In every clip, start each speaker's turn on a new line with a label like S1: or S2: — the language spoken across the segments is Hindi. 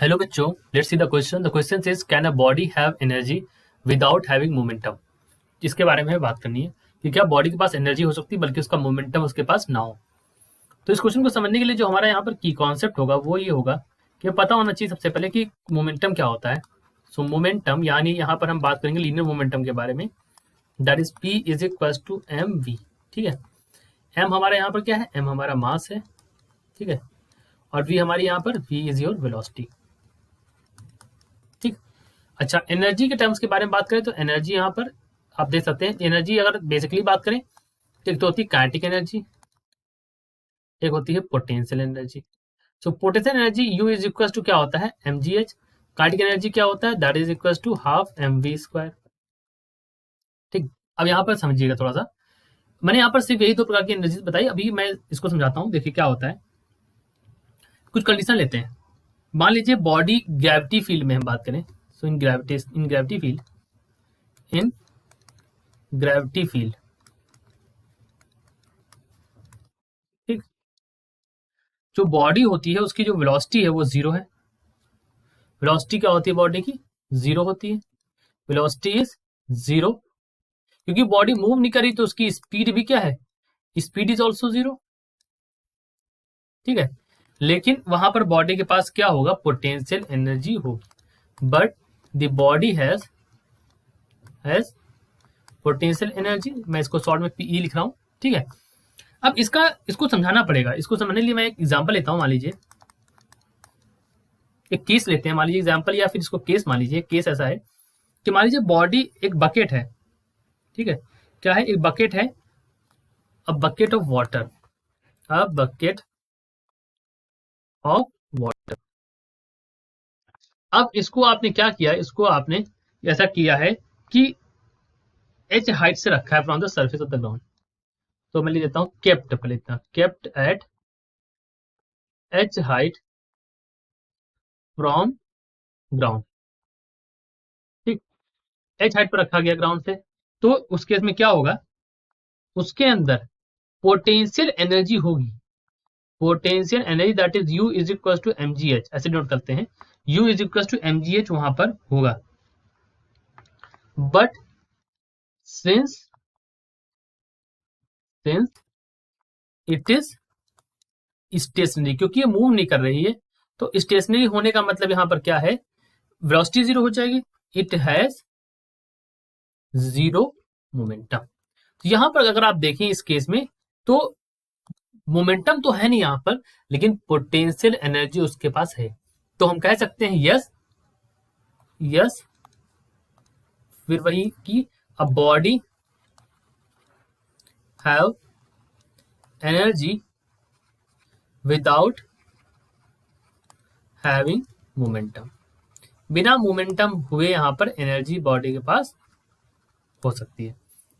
S1: हेलो बच्चों, let's see the question. The question is can a body have energy without having momentum. इसके बारे में बात करनी है कि क्या बॉडी के पास एनर्जी हो सकती है बल्कि उसका मोमेंटम उसके पास ना हो। तो इस क्वेश्चन को समझने के लिए जो हमारा यहाँ पर की कॉन्सेप्ट होगा वो ये होगा कि पता होना चाहिए सबसे पहले कि मोमेंटम क्या होता है। सो मोमेंटम यानी यहाँ पर हम बात करेंगे लीनियर मोमेंटम के बारे में। That is p is equal to m v. ठीक है, एम हमारा यहाँ पर क्या है, एम हमारा मास है। ठीक है, और वी हमारी यहाँ पर वी इज योर वेलोसिटी। ठीक। अच्छा, एनर्जी के टर्म्स के बारे में बात करें तो एनर्जी यहाँ पर आप देख सकते हैं। एनर्जी अगर बेसिकली बात करें तो एक तो होती है काइनेटिक एनर्जी, एक होती है potential energy. So potential energy U is equal to क्या होता है, m g h. Kinetic energy क्या होता है, that is equal to half m v square. ठीक। अब यहाँ पर समझिएगा थोड़ा सा, मैंने यहाँ पर सिर्फ यही दो प्रकार की एनर्जी बताई। अभी मैं इसको समझाता हूँ। देखिए क्या होता है, कुछ कंडीशन लेते हैं। मान लीजिए बॉडी ग्रेविटी फील्ड में हम बात करें। So in gravity field in gravity field. ठीक। जो बॉडी होती है उसकी जो वेलोसिटी है वो जीरो है। वेलोसिटी क्या होती है बॉडी की, जीरो होती है। वेलोसिटी इज जीरो, क्योंकि बॉडी मूव नहीं करी तो उसकी स्पीड भी क्या है, स्पीड इज ऑल्सो जीरो। ठीक है, लेकिन वहां पर बॉडी के पास क्या होगा, पोटेंशियल एनर्जी होगी। But the body has potential energy. मैं इसको शॉर्ट में पीई लिख रहा हूं। ठीक है, अब इसको समझाना पड़ेगा। इसको समझने के लिए मैं एक एग्जांपल लेता हूं। मान लीजिए एक केस लेते हैं, मान लीजिए एग्जांपल या फिर इसको केस मान लीजिए। केस ऐसा है कि मान लीजिए बॉडी एक बकेट है। ठीक है, क्या है, एक बकेट है, a bucket of water, a bucket of water. अब इसको आपने क्या किया, इसको आपने ऐसा किया है कि एच हाइट से रखा है from the surface of the ground. तो मैं लिख देता हूँ केप्ट, पहले इतना kept at H height from ground. ठीक, एच हाइट पर रखा गया ग्राउंड से। तो उस केस में क्या होगा, उसके अंदर पोटेंशियल एनर्जी होगी। Potential energy that is U is equal to m g h, ऐसे नोट करते हैं। U is equal to m g h वहां पर होगा। But since it is stationary, क्योंकि ये मूव नहीं कर रही है, तो स्टेशनरी होने का मतलब यहां पर क्या है, वेलोसिटी जीरो हो जाएगी। It has zero momentum. तो यहां पर अगर आप देखें इस केस में, तो मोमेंटम तो है नहीं यहां पर, लेकिन पोटेंशियल एनर्जी उसके पास है। तो हम कह सकते हैं यस, यस, फिर वही कि a body have energy without having momentum. बिना मोमेंटम हुए यहां पर एनर्जी बॉडी के पास हो सकती है।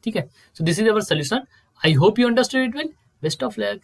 S1: ठीक है, so this is our solution. I hope you understood it well. Best of luck.